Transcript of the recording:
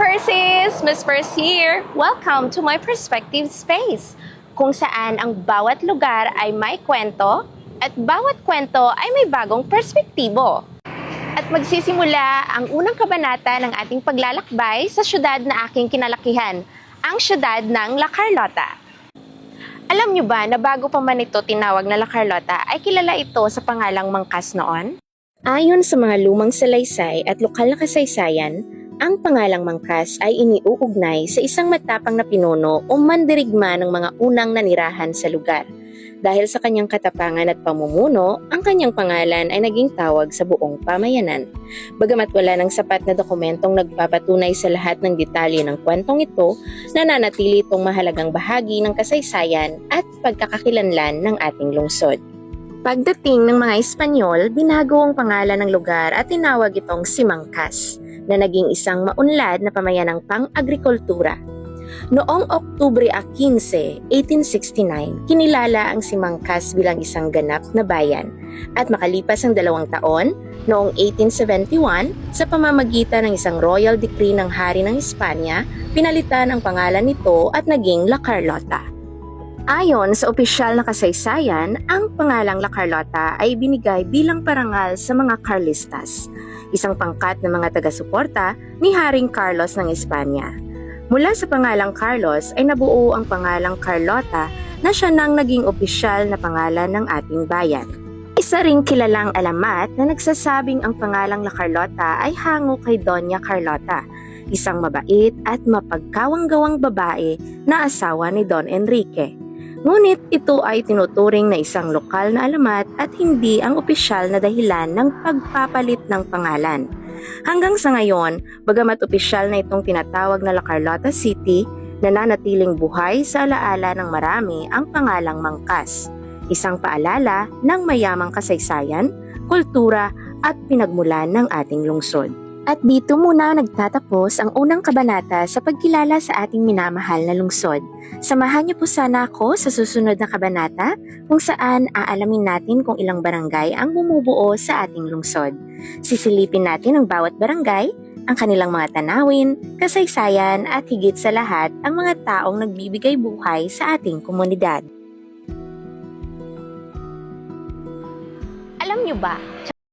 Persis! Miss Pers here! Welcome to my perspective space, kung saan ang bawat lugar ay may kwento at bawat kwento ay may bagong perspektibo. At magsisimula ang unang kabanata ng ating paglalakbay sa syudad na aking kinalakihan, ang syudad ng La Carlota. Alam nyo ba na bago pa man ito tinawag na La Carlota ay kilala ito sa pangalang Mangkas noon? Ayon sa mga lumang salaysay at lokal na kasaysayan, ang pangalang Mangkas ay iniuugnay sa isang matapang na pinuno o mandirigma ng mga unang nanirahan sa lugar. Dahil sa kanyang katapangan at pamumuno, ang kanyang pangalan ay naging tawag sa buong pamayanan. Bagamat wala ng sapat na dokumentong nagpapatunay sa lahat ng detalye ng kwentong ito, nananatili itong mahalagang bahagi ng kasaysayan at pagkakakilanlan ng ating lungsod. Pagdating ng mga Espanyol, binago ang pangalan ng lugar at tinawag itong Simangkas, na naging isang maunlad na pamayanang pang-agrikultura. Noong Oktubre 15, 1869, kinilala ang Simangkas bilang isang ganap na bayan. At makalipas ang 2 taon, noong 1871, sa pamamagitan ng isang royal decree ng Hari ng Espanya, pinalitan ang pangalan nito at naging La Carlota. Ayon sa opisyal na kasaysayan, ang pangalang La Carlota ay binigay bilang parangal sa mga Carlistas, isang pangkat ng mga taga-suporta ni Haring Carlos ng Espanya. Mula sa pangalang Carlos ay nabuo ang pangalang Carlota na siya nang naging opisyal na pangalan ng ating bayan. Isa ring kilalang alamat na nagsasabing ang pangalang La Carlota ay hango kay Doña Carlota, isang mabait at mapagkawang-gawang babae na asawa ni Don Enrique. Ngunit ito ay tinuturing na isang lokal na alamat at hindi ang opisyal na dahilan ng pagpapalit ng pangalan. Hanggang sa ngayon, bagamat opisyal na itong tinatawag na La Carlota City, nananatiling buhay sa alaala ng marami ang pangalang Mangkas, isang paalala ng mayamang kasaysayan, kultura at pinagmulan ng ating lungsod. At dito muna nagtatapos ang unang kabanata sa pagkilala sa ating minamahal na lungsod. Samahan niyo po sana ako sa susunod na kabanata kung saan aalamin natin kung ilang barangay ang bumubuo sa ating lungsod. Sisilipin natin ang bawat barangay, ang kanilang mga tanawin, kasaysayan at higit sa lahat ang mga taong nagbibigay buhay sa ating komunidad. Alam niyo ba,